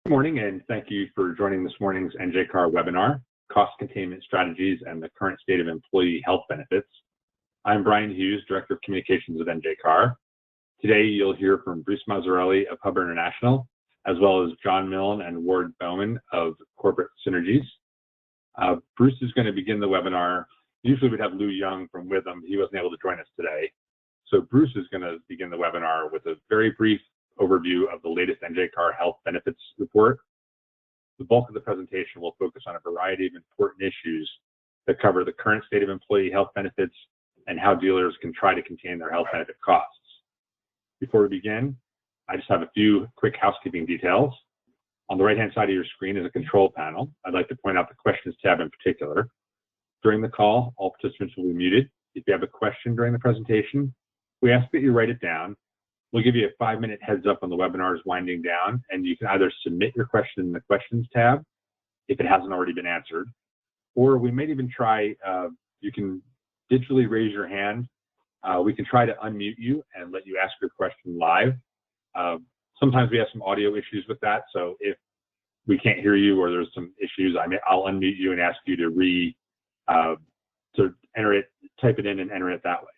Good morning, and thank you for joining this morning's NJCAR webinar, Cost Containment Strategies and the Current State of Employee Health Benefits. I'm Brian Hughes, Director of Communications at NJCAR. Today, you'll hear from Bruce Mazzarelli of Hub International, as well as John Milne and Ward Bowman of Corporate Synergies. Bruce is going to begin the webinar. Usually we'd have Lou Young from Witham. He wasn't able to join us today. So Bruce is going to begin the webinar with a very brief overview of the latest NJCAR Health Benefits Report. The bulk of the presentation will focus on a variety of important issues that cover the current state of employee health benefits and how dealers can try to contain their health benefit costs. Before we begin, I just have a few quick housekeeping details. On the right-hand side of your screen is a control panel. I'd like to point out the questions tab in particular. During the call, all participants will be muted. If you have a question during the presentation, we ask that you write it down. We'll give you a 5-minute heads up when the webinar is winding down, and you can either submit your question in the questions tab if it hasn't already been answered, or we may even try, you can digitally raise your hand. We can try to unmute you and let you ask your question live. Sometimes we have some audio issues with that, so if we can't hear you or there's some issues, I'll unmute you and ask you to enter it, type it in and enter it that way.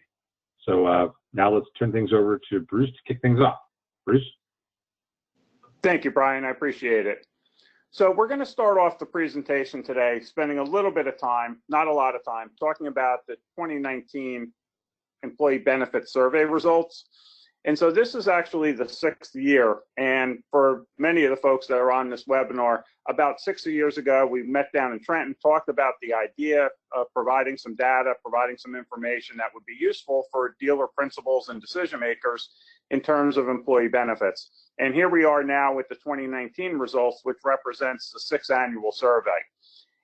So now let's turn things over to Bruce to kick things off. Bruce? Thank you, Brian. I appreciate it. So we're going to start off the presentation today, spending a little bit of time, not a lot of time, talking about the 2019 Employee Benefit Survey results. And so this is actually the 6th year. And for many of the folks that are on this webinar, about 6 years ago, we met down in Trenton, talked about the idea of providing some data, providing some information that would be useful for dealer principals and decision makers in terms of employee benefits. And here we are now with the 2019 results, which represents the 6th annual survey.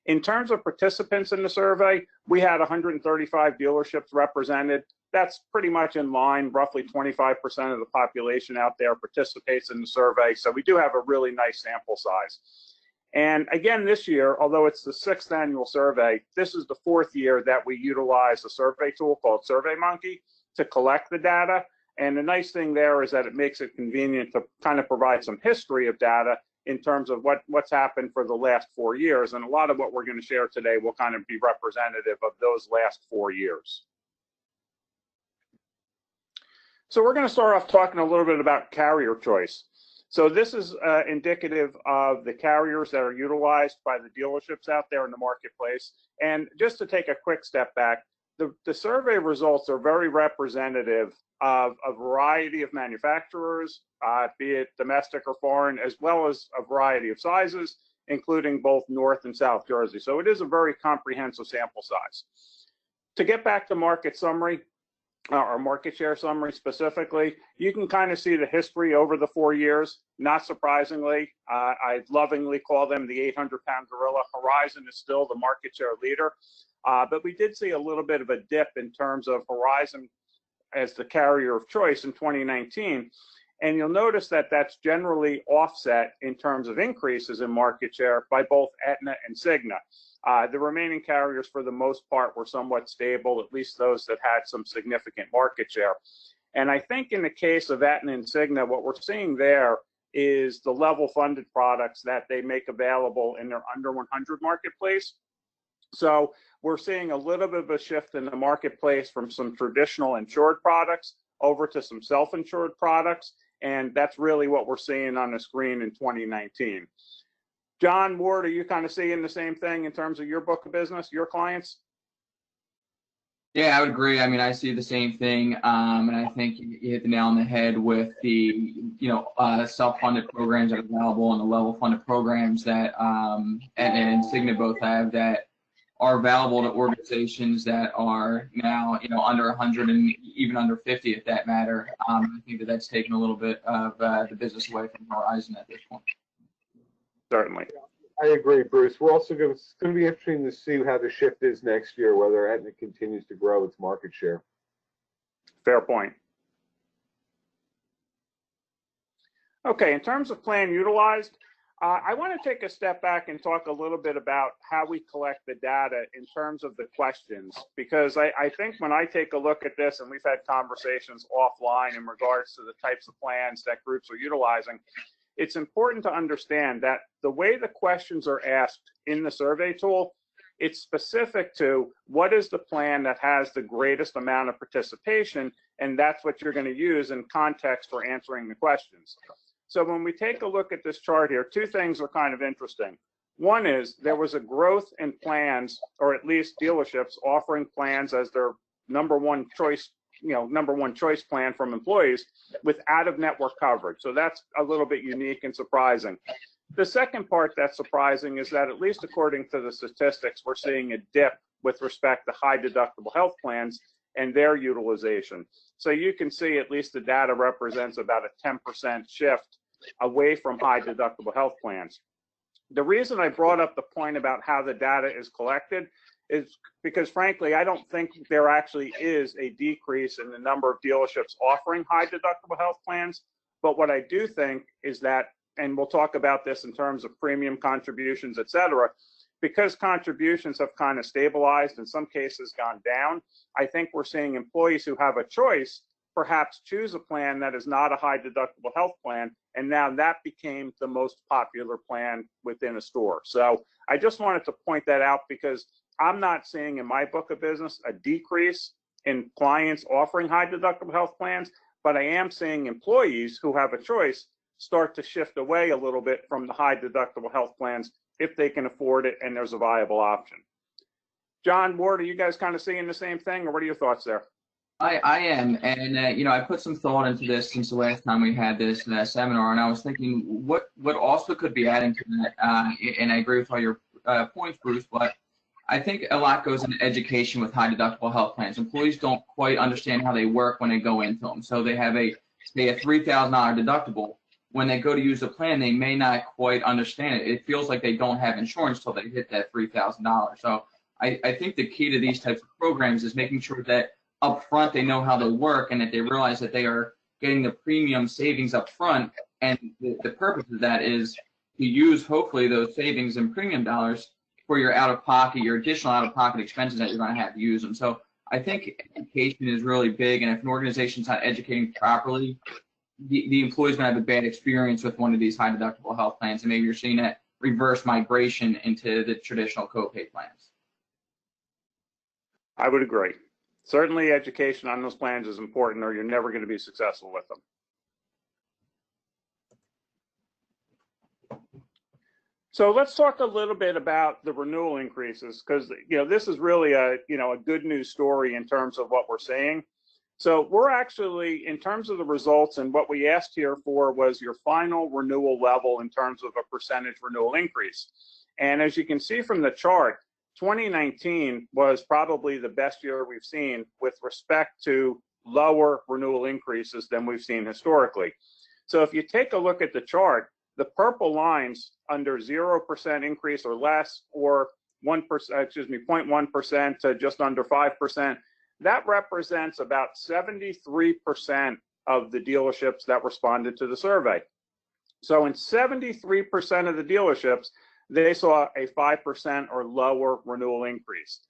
In terms of participants in the survey, we had 135 dealerships represented. That's pretty much in line. Roughly 25% of the population out there participates in the survey. So we do have a really nice sample size. And again, this year, although it's the 6th annual survey, this is the 4th year that we utilize a survey tool called SurveyMonkey to collect the data. And the nice thing there is that it makes it convenient to kind of provide some history of data in terms of what's happened for the last 4 years. And a lot of what we're going to share today will kind of be representative of those last 4 years. So we're going to start off talking a little bit about carrier choice. So this is indicative of the carriers that are utilized by the dealerships out there in the marketplace. And just to take a quick step back, the survey results are very representative of a variety of manufacturers, be it domestic or foreign, as well as a variety of sizes, including both North and South Jersey. So it is a very comprehensive sample size. To get back to market summary, or market share summary specifically, you can kind of see the history over the 4 years. Not surprisingly, I lovingly call them the 800-pound gorilla. Horizon is still the market share leader, but we did see a little bit of a dip in terms of Horizon as the carrier of choice in 2019. And you'll notice that that's generally offset in terms of increases in market share by both Aetna and Cigna. The remaining carriers, for the most part, were somewhat stable, at least those that had some significant market share. And I think in the case of Aetna and Cigna, what we're seeing there is the level funded products that they make available in their under 100 marketplace. So we're seeing a little bit of a shift in the marketplace from some traditional insured products over to some self-insured products. And that's really what we're seeing on the screen in 2019. John, Ward, are you kind of seeing the same thing in terms of your book of business, your clients? Yeah, I would agree. I mean, I see the same thing, and I think you hit the nail on the head with the, self-funded programs that are available and the level-funded programs that and Cigna both have that are available to organizations that are now, under 100 and even under 50, if that matter. I think that's taken a little bit of the business away from Horizon at this point. Certainly. I agree, Bruce. We're also going to be interesting to see how the shift is next year, whether Aetna continues to grow its market share. Fair point. Okay, in terms of plan utilized, I want to take a step back and talk a little bit about how we collect the data in terms of the questions, because I think when I take a look at this, and we've had conversations offline in regards to the types of plans that groups are utilizing, it's important to understand that the way the questions are asked in the survey tool, it's specific to what is the plan that has the greatest amount of participation, and that's what you're going to use in context for answering the questions. So when we take a look at this chart here, two things are kind of interesting. One is there was a growth in plans, or at least dealerships offering plans as their number one choice plan from employees with out-of-network coverage. So that's a little bit unique and surprising. The second part that's surprising is that, at least according to the statistics, we're seeing a dip with respect to high deductible health plans and their utilization. So you can see at least the data represents about a 10% shift away from high deductible health plans. The reason I brought up the point about how the data is collected is because, frankly, I don't think there actually is a decrease in the number of dealerships offering high deductible health plans. But what I do think is that, and we'll talk about this in terms of premium contributions, et cetera, because contributions have kind of stabilized, in some cases gone down, I think we're seeing employees who have a choice perhaps choose a plan that is not a high deductible health plan, and now that became the most popular plan within a store. So I just wanted to point that out because I'm not seeing in my book of business a decrease in clients offering high deductible health plans, but I am seeing employees who have a choice start to shift away a little bit from the high deductible health plans if they can afford it and there's a viable option. John, Ward, are you guys kind of seeing the same thing, or what are your thoughts there? I am, and I put some thought into this since the last time we had this seminar, and I was thinking what also could be adding to that, and I agree with all your points, Bruce, but I think a lot goes into education with high deductible health plans. Employees don't quite understand how they work when they go into them, so they have a $3,000 deductible. When they go to use the plan, they may not quite understand it. It feels like they don't have insurance till they hit that $3,000. So I think the key to these types of programs is making sure that up front they know how they work and that they realize that they are getting the premium savings up front, and the purpose of that is to use hopefully those savings and premium dollars for your out-of-pocket, your additional out-of-pocket expenses that you're going to have to use them. So I think education is really big, and if an organization's not educating properly, the employee's going to have a bad experience with one of these high deductible health plans, and maybe you're seeing that reverse migration into the traditional copay plans. I would agree. Certainly education on those plans is important, or you're never going to be successful with them. So let's talk a little bit about the renewal increases, because this is really a good news story in terms of what we're seeing. So we're actually, in terms of the results, and what we asked here for was your final renewal level in terms of a percentage renewal increase. And as you can see from the chart, 2019 was probably the best year we've seen with respect to lower renewal increases than we've seen historically. So if you take a look at the chart, the purple lines under 0% increase or less, or 0.1% to just under 5%, that represents about 73% of the dealerships that responded to the survey. So in 73% of the dealerships, they saw a 5% or lower renewal increase.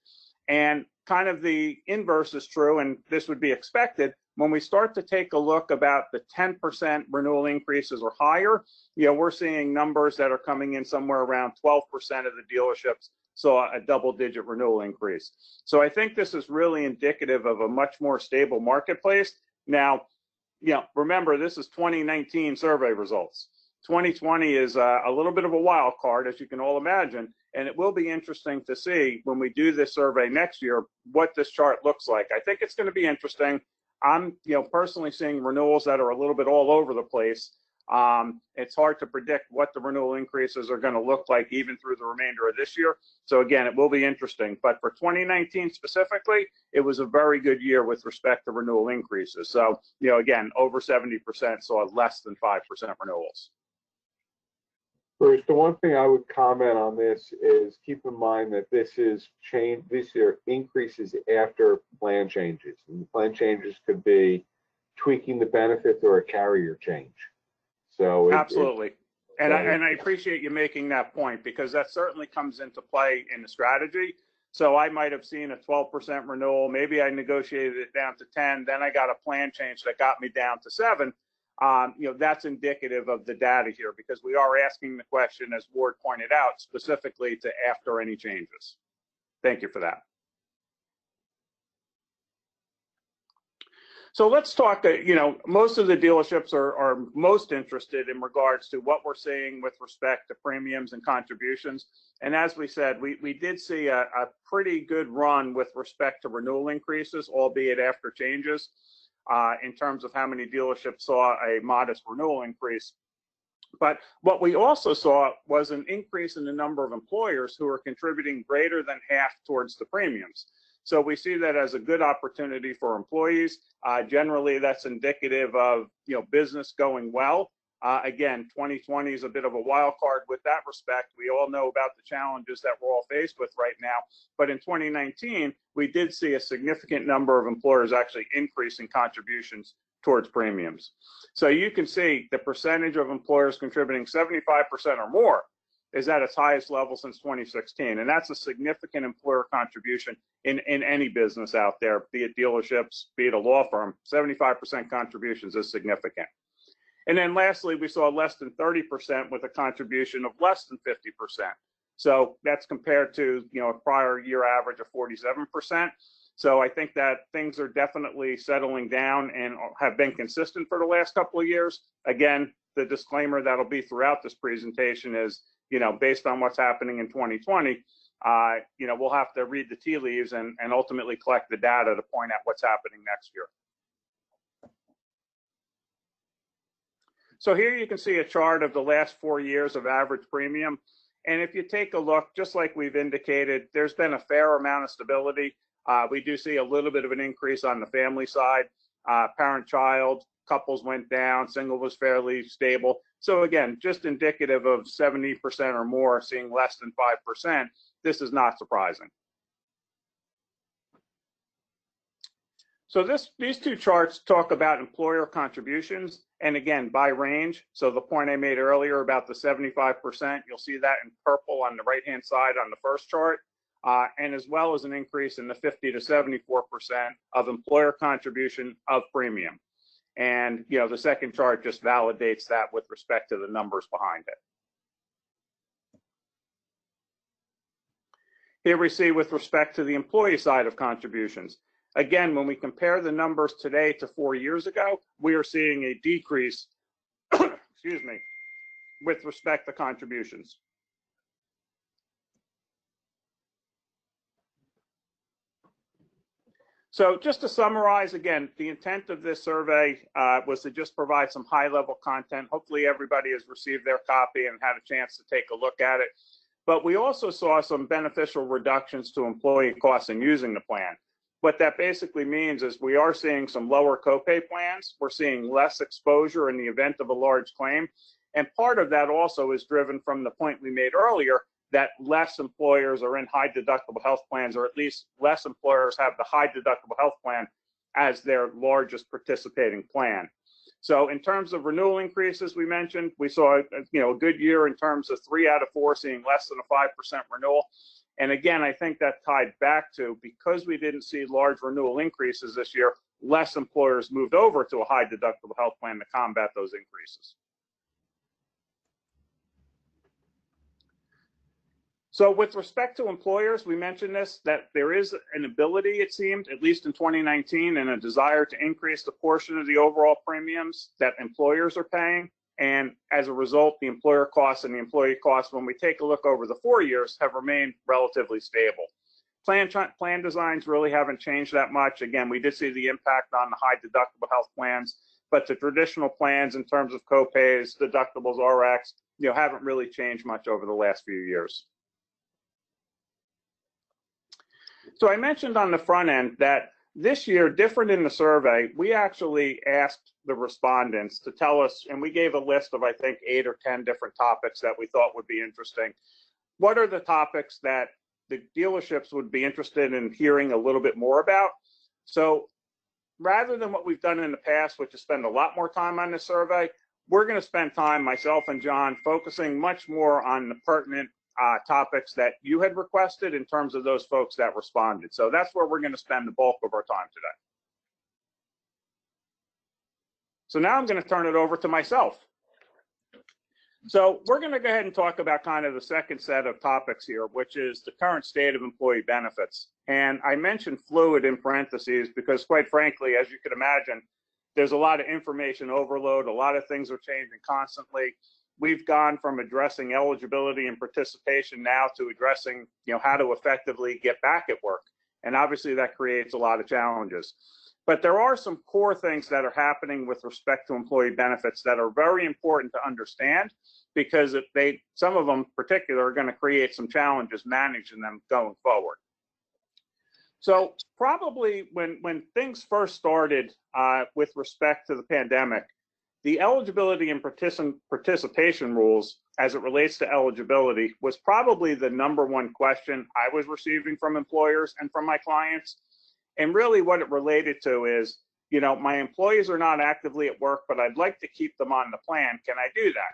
And kind of the inverse is true, and this would be expected. When we start to take a look about the 10% renewal increases or higher, we're seeing numbers that are coming in somewhere around 12% of the dealerships saw a double-digit renewal increase. So I think this is really indicative of a much more stable marketplace. Now, remember, this is 2019 survey results. 2020 is a little bit of a wild card, as you can all imagine, and it will be interesting to see when we do this survey next year what this chart looks like. I think it's going to be interesting. I'm personally seeing renewals that are a little bit all over the place. It's hard to predict what the renewal increases are going to look like even through the remainder of this year. So again, it will be interesting. But for 2019 specifically, it was a very good year with respect to renewal increases. So, again, over 70% saw less than 5% renewals. Bruce, the one thing I would comment on this is keep in mind that this year increases after plan changes. And the plan changes could be tweaking the benefits or a carrier change. So absolutely. And I appreciate you making that point, because that certainly comes into play in the strategy. So I might have seen a 12% renewal. Maybe I negotiated it down to 10. Then I got a plan change that got me down to 7. that's indicative of the data here, because we are asking the question, as Ward pointed out, specifically to after any changes. Thank you for that. So let's talk, most of the dealerships are most interested in regards to what we're seeing with respect to premiums and contributions. And as we said, we did see a pretty good run with respect to renewal increases, albeit after changes, in terms of how many dealerships saw a modest renewal increase. But what we also saw was an increase in the number of employers who are contributing greater than half towards the premiums. So we see that as a good opportunity for employees. Generally, that's indicative of business going well. Again, 2020 is a bit of a wild card with that respect. We all know about the challenges that we're all faced with right now. But in 2019, we did see a significant number of employers actually increasing contributions towards premiums. So you can see the percentage of employers contributing 75% or more is at its highest level since 2016. And that's a significant employer contribution in any business out there, be it dealerships, be it a law firm. 75% contributions is significant. And then lastly, we saw less than 30% with a contribution of less than 50%. So that's compared to a prior year average of 47%. So I think that things are definitely settling down and have been consistent for the last couple of years. Again, the disclaimer that'll be throughout this presentation is, based on what's happening in 2020, we'll have to read the tea leaves and ultimately collect the data to point out what's happening next year. So here you can see a chart of the last 4 years of average premium. And if you take a look, just like we've indicated, there's been a fair amount of stability. We do see a little bit of an increase on the family side. Parent-child, couples went down, single was fairly stable. So again, just indicative of 70% or more seeing less than 5%. This is not surprising. So these two charts talk about employer contributions, and again, by range. So the point I made earlier about the 75%, you'll see that in purple on the right-hand side on the first chart, and as well as an increase in the 50 to 74% of employer contribution of premium. And the second chart just validates that with respect to the numbers behind it. Here we see with respect to the employee side of contributions. Again, when we compare the numbers today to 4 years ago, we are seeing a decrease, excuse me, with respect to contributions. So just to summarize, again, the intent of this survey was to just provide some high-level content. Hopefully everybody has received their copy and had a chance to take a look at it. But we also saw some beneficial reductions to employee costs in using the plan. What that basically means is we are seeing some lower copay plans. We're seeing less exposure in the event of a large claim. And part of that also is driven from the point we made earlier that less employers are in high deductible health plans, or at least less employers have the high deductible health plan as their largest participating plan. So in terms of renewal increases, we mentioned, we saw a good year in terms of 3 out of 4 seeing less than a 5% renewal. And again, I think that tied back to, because we didn't see large renewal increases this year, less employers moved over to a high deductible health plan to combat those increases. So with respect to employers, we mentioned this, that there is an ability, it seemed, at least in 2019, and a desire to increase the portion of the overall premiums that employers are paying. And as a result, the employer costs and the employee costs, when we take a look over the 4 years, have remained relatively stable. Plan designs really haven't changed that much. Again, we did see the impact on the high deductible health plans, but the traditional plans in terms of copays, deductibles, RX, haven't really changed much over the last few years. So I mentioned on the front end that this year, different in the survey, we actually asked the respondents to tell us, and we gave a list of, I think, 8 or 10 different topics that we thought would be interesting. What are the topics that the dealerships would be interested in hearing a little bit more about? So rather than what we've done in the past, which is spend a lot more time on this survey, we're going to spend time, myself and John, focusing much more on the pertinent topics that you had requested in terms of those folks that responded. So that's where we're going to spend the bulk of our time today. So now I'm going to turn it over to myself. So we're going to go ahead and talk about kind of the second set of topics here, which is the current state of employee benefits. And I mentioned fluid in parentheses because, quite frankly, as you could imagine, there's a lot of information overload. A lot of things are changing constantly. We've gone from addressing eligibility and participation now to addressing, how to effectively get back at work. And obviously that creates a lot of challenges. But there are some core things that are happening with respect to employee benefits that are very important to understand, because some of them in particular are going to create some challenges managing them going forward. So probably when things first started with respect to the pandemic, the eligibility and participation rules as it relates to eligibility was probably the #1 question I was receiving from employers and from my clients. And really what it related to is, my employees are not actively at work, but I'd like to keep them on the plan. Can I do that?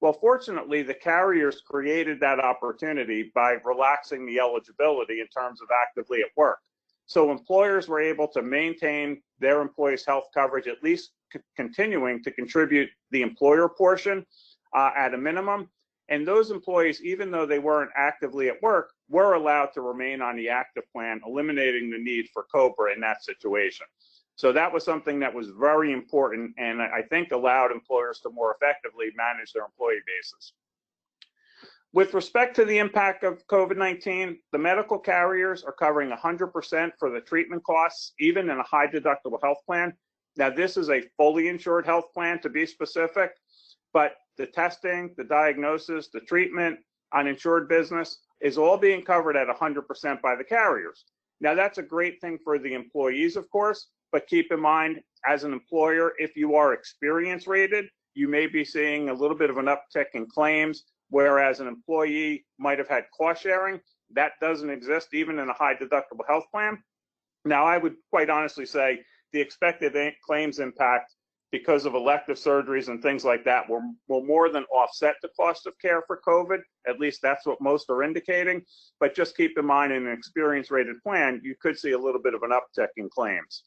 Well, fortunately, the carriers created that opportunity by relaxing the eligibility in terms of actively at work. So employers were able to maintain their employees' health coverage, at least continuing to contribute the employer portion at a minimum. And those employees, even though they weren't actively at work, were allowed to remain on the active plan, eliminating the need for COBRA in that situation. So that was something that was very important, and I think allowed employers to more effectively manage their employee bases. With respect to the impact of COVID-19, the medical carriers are covering 100% for the treatment costs, even in a high deductible health plan. Now, this is a fully insured health plan, to be specific, but the testing, the diagnosis, the treatment on insured business is all being covered at 100% by the carriers. Now, that's a great thing for the employees, of course, but keep in mind, as an employer, if you are experience rated, you may be seeing a little bit of an uptick in claims, whereas an employee might have had cost sharing. That doesn't exist even in a high deductible health plan. Now, I would quite honestly say the expected claims impact because of elective surgeries and things like that will more than offset the cost of care for COVID. At least that's what most are indicating. But just keep in mind, in an experience rated plan, you could see a little bit of an uptick in claims.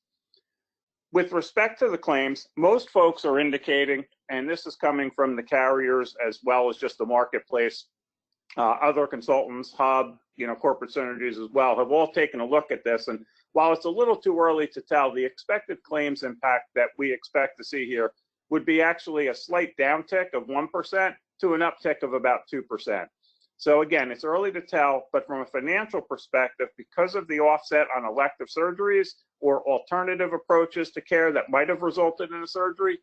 With respect to the claims, most folks are indicating, and this is coming from the carriers as well as just the marketplace, other consultants, Hub, Corporate Synergies as well, have all taken a look at this. And while it's a little too early to tell, the expected claims impact that we expect to see here would be actually a slight downtick of 1% to an uptick of about 2%. So again, it's early to tell, but from a financial perspective, because of the offset on elective surgeries or alternative approaches to care that might have resulted in a surgery,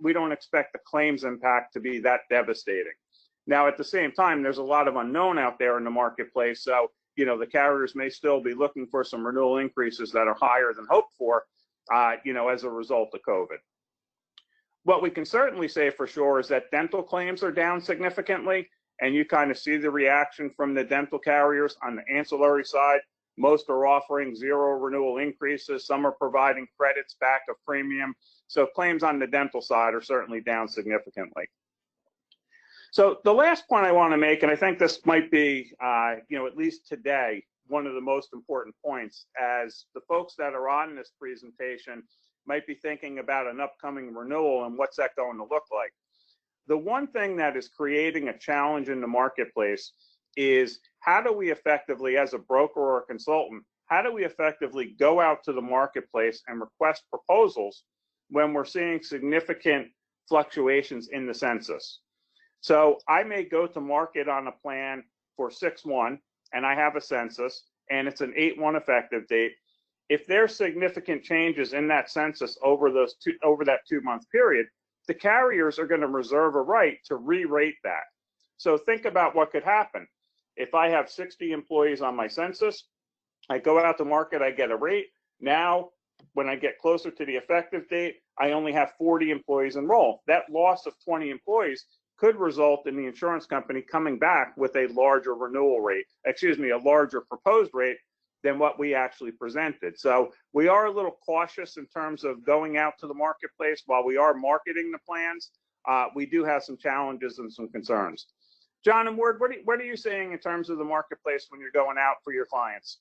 we don't expect the claims impact to be that devastating. Now, at the same time, there's a lot of unknown out there in the marketplace. So, the carriers may still be looking for some renewal increases that are higher than hoped for, as a result of COVID. What we can certainly say for sure is that dental claims are down significantly, and you kind of see the reaction from the dental carriers on the ancillary side. Most are offering 0 renewal increases. Some are providing credits back of premium. So claims on the dental side are certainly down significantly. So the last point I want to make, and I think this might be, at least today, one of the most important points, as the folks that are on this presentation might be thinking about an upcoming renewal and what's that going to look like. The one thing that is creating a challenge in the marketplace is how do we effectively, as a broker or a consultant, how do we effectively go out to the marketplace and request proposals when we're seeing significant fluctuations in the census? So I may go to market on a plan for 6/1, and I have a census, and it's an 8/1 effective date. If there's significant changes in that census over that 2-month period, the carriers are going to reserve a right to re-rate that. So think about what could happen. If I have 60 employees on my census, I go out to market, I get a rate. Now, when I get closer to the effective date, I only have 40 employees enrolled. That loss of 20 employees could result in the insurance company coming back with a larger renewal rate, a larger proposed rate than what we actually presented. So we are a little cautious in terms of going out to the marketplace. While we are marketing the plans, we do have some challenges and some concerns. John and Ward, what are you seeing in terms of the marketplace when you're going out for your clients?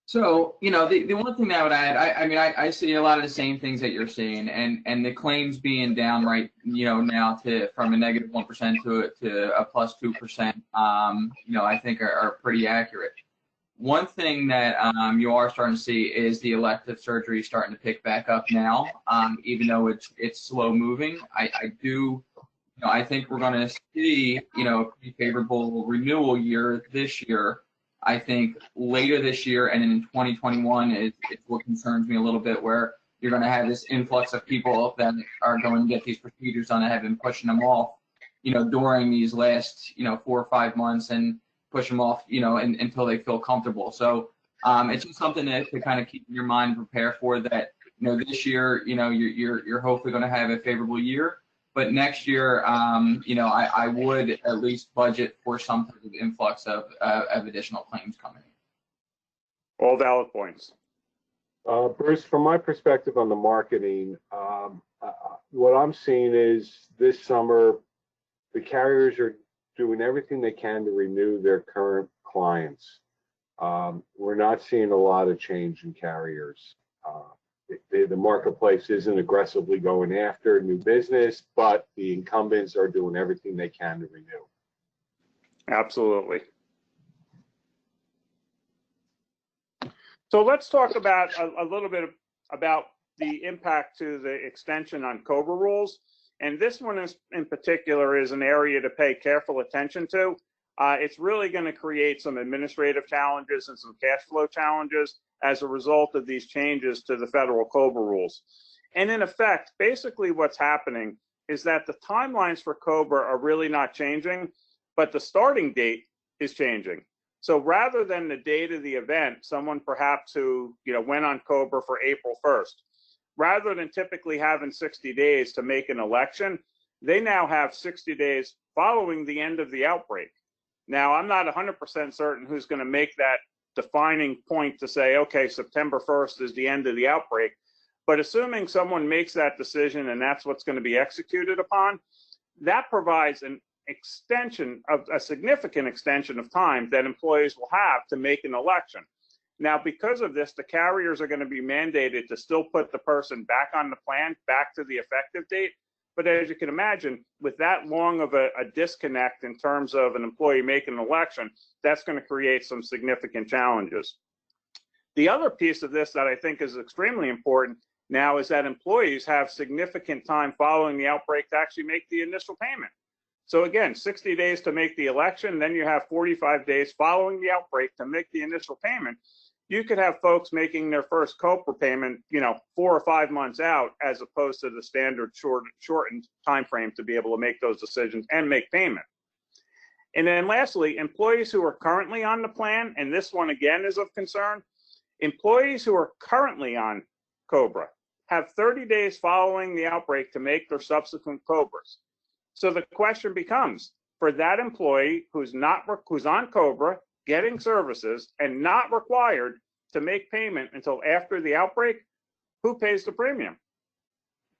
So, the one thing that I would add, I mean, I see a lot of the same things that you're seeing, and the claims being down right, now from a -1% to a +2%, I think are pretty accurate. One thing that you are starting to see is the elective surgery starting to pick back up now, even though it's slow moving. I think we're going to see, a pretty favorable renewal year this year. I think later this year and in 2021 is what concerns me a little bit, where you're going to have this influx of people that are going to get these procedures done and have been pushing them off, during these last, 4 or 5 months, and push them off, until they feel comfortable. So it's just something to kind of keep in your mind and prepare for, that, this year, you're hopefully going to have a favorable year. But next year, I would at least budget for some type of influx of additional claims coming in. All valid points. Bruce, from my perspective on the marketing, what I'm seeing is this summer, the carriers are doing everything they can to renew their current clients. We're not seeing a lot of change in carriers. The marketplace isn't aggressively going after new business, but the incumbents are doing everything they can to renew. Absolutely. So let's talk about a little bit about the impact to the extension on COBRA rules. And this one in particular is an area to pay careful attention to. It's really going to create some administrative challenges and some cash flow challenges as a result of these changes to the federal COBRA rules. And in effect, basically what's happening is that the timelines for COBRA are really not changing, but the starting date is changing. So rather than the date of the event, someone perhaps who went on COBRA for April 1st, rather than typically having 60 days to make an election, they now have 60 days following the end of the outbreak. Now, I'm not 100% certain who's going to make that defining point to say, okay, September 1st is the end of the outbreak. But assuming someone makes that decision and that's what's going to be executed upon, that provides an extension of a significant extension of time that employees will have to make an election. Now, because of this, the carriers are going to be mandated to still put the person back on the plan, back to the effective date. But as you can imagine, with that long of a disconnect in terms of an employee making an election, that's going to create some significant challenges. The other piece of this that I think is extremely important now is that employees have significant time following the outbreak to actually make the initial payment. So again, 60 days to make the election, then you have 45 days following the outbreak to make the initial payment. You could have folks making their first COBRA payment, 4 or 5 months out, as opposed to the standard shortened time frame to be able to make those decisions and make payment. And then lastly, employees who are currently on the plan, and this one again is of concern, employees who are currently on COBRA have 30 days following the outbreak to make their subsequent COBRAs. So the question becomes, for that employee who's on COBRA, getting services and not required to make payment until after the outbreak, who pays the premium?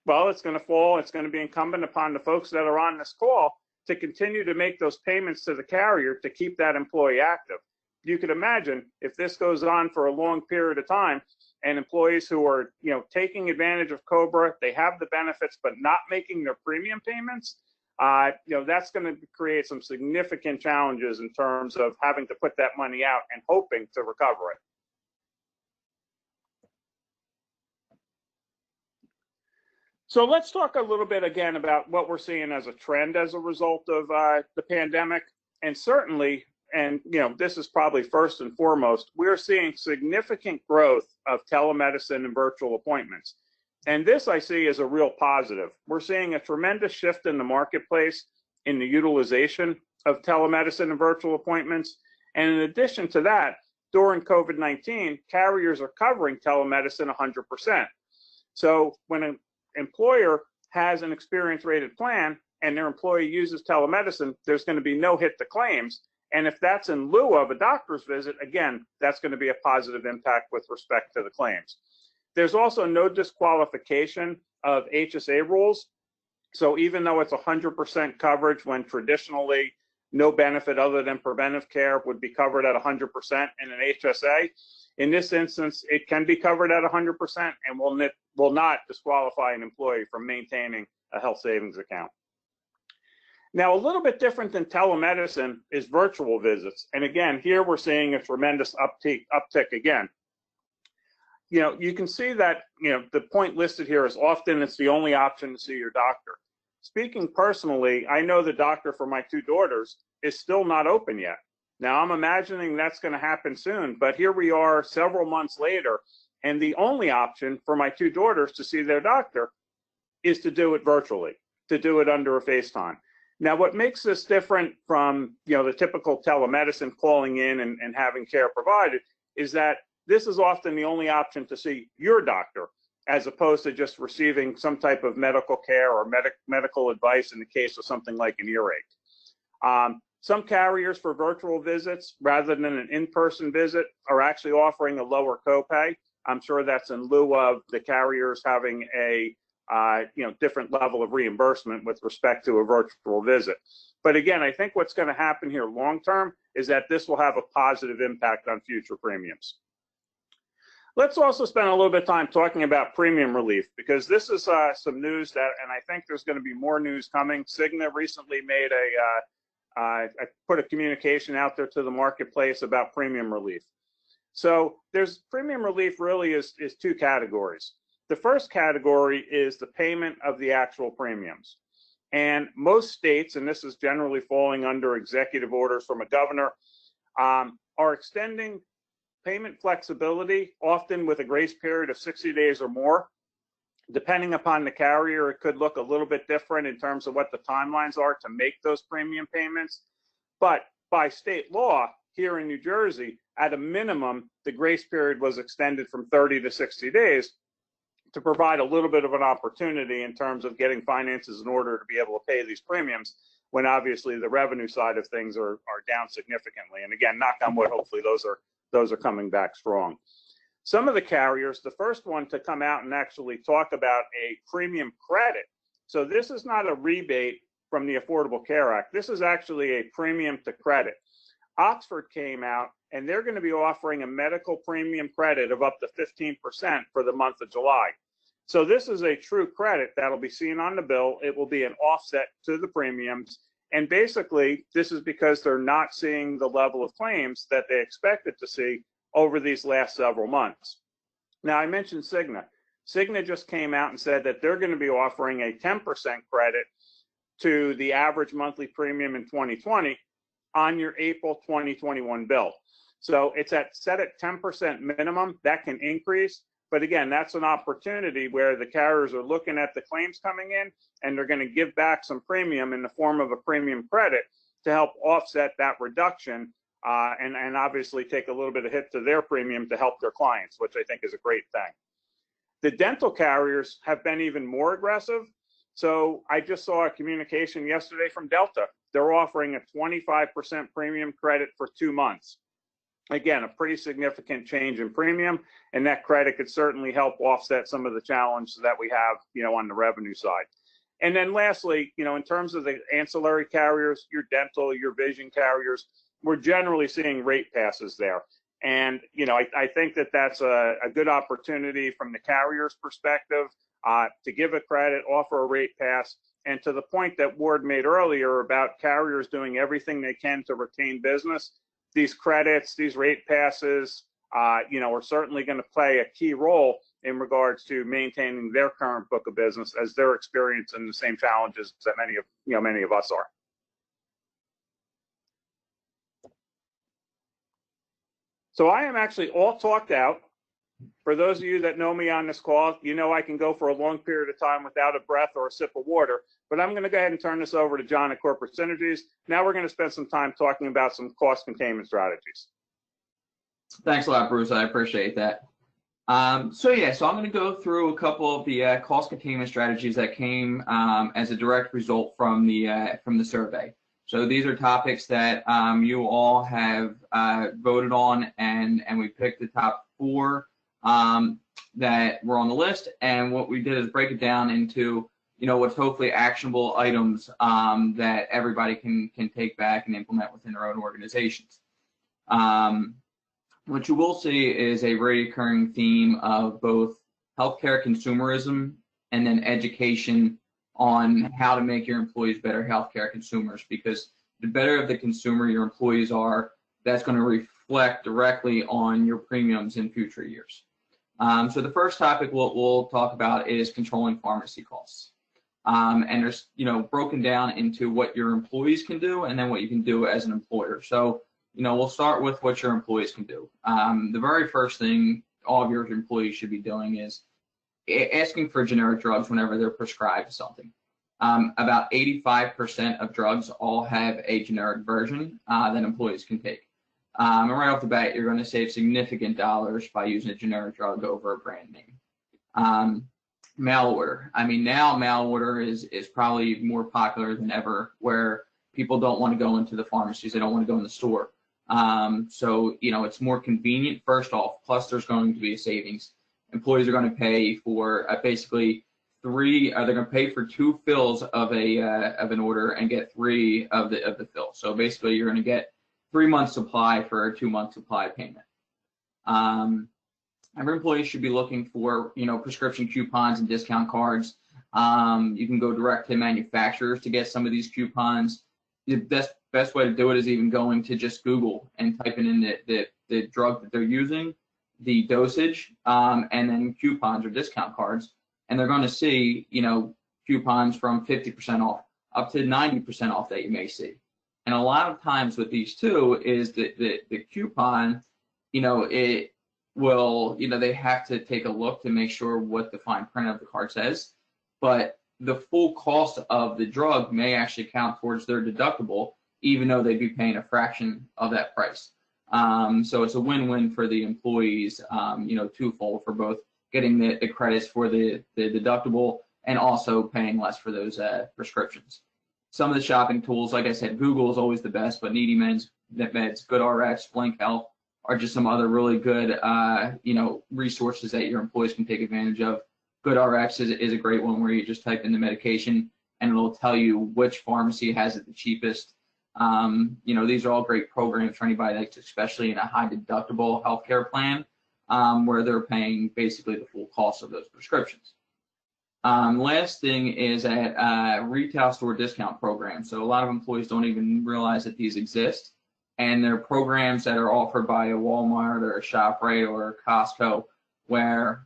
Well, it's going to be incumbent upon the folks that are on this call to continue to make those payments to the carrier to keep that employee active. You could imagine if this goes on for a long period of time and employees who are, taking advantage of COBRA, they have the benefits but not making their premium payments, that's going to create some significant challenges in terms of having to put that money out and hoping to recover it. So let's talk a little bit again about what we're seeing as a trend as a result of the pandemic. And certainly, and this is probably first and foremost, we're seeing significant growth of telemedicine and virtual appointments. And this I see as a real positive. We're seeing a tremendous shift in the marketplace in the utilization of telemedicine and virtual appointments. And in addition to that, during COVID-19, carriers are covering telemedicine 100%. So when an employer has an experience-rated plan and their employee uses telemedicine, there's going to be no hit to claims. And if that's in lieu of a doctor's visit, again, that's going to be a positive impact with respect to the claims. There's also no disqualification of HSA rules. So even though it's 100% coverage when traditionally no benefit other than preventive care would be covered at 100% in an HSA, In this instance, it can be covered at 100% and will not disqualify an employee from maintaining a health savings account. Now, a little bit different than telemedicine is virtual visits. And again, here we're seeing a tremendous uptick again. You can see that, the point listed here is often it's the only option to see your doctor. Speaking personally, I know the doctor for my two daughters is still not open yet. Now, I'm imagining that's going to happen soon, but here we are several months later, and the only option for my two daughters to see their doctor is to do it virtually, to do it under a FaceTime. Now, what makes this different from, the typical telemedicine calling in and having care provided is that this is often the only option to see your doctor, as opposed to just receiving some type of medical care or medical advice in the case of something like an earache. Some carriers for virtual visits, rather than an in-person visit, are actually offering a lower copay. I'm sure that's in lieu of the carriers having a different level of reimbursement with respect to a virtual visit. But again, I think what's going to happen here long-term is that this will have a positive impact on future premiums. Let's also spend a little bit of time talking about premium relief, because this is some news that, and I think there's going to be more news coming. Cigna recently made I put a communication out there to the marketplace about premium relief. So there's premium relief really is two categories. The first category is the payment of the actual premiums. And most states, and this is generally falling under executive orders from a governor, are extending payment flexibility, often with a grace period of 60 days or more. Depending upon the carrier, it could look a little bit different in terms of what the timelines are to make those premium payments. But by state law, here in New Jersey, at a minimum, the grace period was extended from 30 to 60 days to provide a little bit of an opportunity in terms of getting finances in order to be able to pay these premiums, when obviously the revenue side of things are down significantly. And again, knock on wood, hopefully those are coming back strong. Some of the carriers, the first one to come out and actually talk about a premium credit. So this is not a rebate from the Affordable Care Act. This is actually a premium to credit. Oxford came out and they're going to be offering a medical premium credit of up to 15% for the month of July. So this is a true credit that'll be seen on the bill. It will be an offset to the premiums. And basically, this is because they're not seeing the level of claims that they expected to see over these last several months. Now, I mentioned Cigna. Cigna just came out and said that they're going to be offering a 10% credit to the average monthly premium in 2020 on your April 2021 bill. So it's set at 10% minimum. That can increase. But again, that's an opportunity where the carriers are looking at the claims coming in and they're going to give back some premium in the form of a premium credit to help offset that reduction and obviously take a little bit of hit to their premium to help their clients, which I think is a great thing. The dental carriers have been even more aggressive. So I just saw a communication yesterday from Delta. They're offering a 25% premium credit for 2 months. Again, a pretty significant change in premium, and that credit could certainly help offset some of the challenges that we have, on the revenue side. And then lastly, in terms of the ancillary carriers, your dental, your vision carriers, we're generally seeing rate passes there. And, I think that that's a good opportunity from the carrier's perspective to give a credit, offer a rate pass. And to the point that Ward made earlier about carriers doing everything they can to retain business, these credits, these rate passes, are certainly going to play a key role in regards to maintaining their current book of business as they're experiencing the same challenges that many of us are. So I am actually all talked out. For those of you that know me on this call, I can go for a long period of time without a breath or a sip of water, but I'm going to go ahead and turn this over to John at Corporate Synergies. Now we're going to spend some time talking about some cost containment strategies. Thanks a lot, Bruce. I appreciate that. So I'm going to go through a couple of the cost containment strategies that came as a direct result from the survey. So these are topics that you all have voted on, and we picked the top 4 that were on the list. And what we did is break it down into what's hopefully actionable items that everybody can take back and implement within their own organizations. what you will see is a recurring theme of both healthcare consumerism and then education on how to make your employees better healthcare consumers, because the better of the consumer your employees are, that's going to reflect directly on your premiums in future years. So the first topic we'll talk about is controlling pharmacy costs. And there's, broken down into what your employees can do and then what you can do as an employer. So, we'll start with what your employees can do. The very first thing all of your employees should be doing is asking for generic drugs whenever they're prescribed something. About 85% of drugs all have a generic version that employees can take. And right off the bat, you're going to save significant dollars by using a generic drug over a brand name. Mail order. I mean, now mail order is probably more popular than ever, where people don't want to go into the pharmacies. They don't want to go in the store. So, it's more convenient, first off, plus there's going to be a savings. Employees are going to pay for basically they're going to pay for 2 fills of an order and get 3 of the fills. So basically you're going to get 3 months supply for a 2-month supply payment. Every employee should be looking for, prescription coupons and discount cards. You can go direct to manufacturers to get some of these coupons. The best way to do it is even going to just Google and typing in the drug that they're using, the dosage, and then coupons or discount cards. And they're going to see, coupons from 50% off up to 90% off that you may see. And a lot of times with these two is that the coupon, it will, they have to take a look to make sure what the fine print of the card says. But the full cost of the drug may actually count towards their deductible, even though they'd be paying a fraction of that price. So it's a win-win for the employees, twofold, for both getting the credits for the deductible and also paying less for those prescriptions. Some of the shopping tools, like I said, Google is always the best, but Needy Meds, GoodRx, Blink Health are just some other really good, resources that your employees can take advantage of. GoodRx is a great one where you just type in the medication and it'll tell you which pharmacy has it the cheapest. These are all great programs for anybody that's especially in a high deductible healthcare plan, where they're paying basically the full cost of those prescriptions. Last thing is at retail store discount programs. So a lot of employees don't even realize that these exist, and they're programs that are offered by a Walmart or a ShopRite or a Costco, where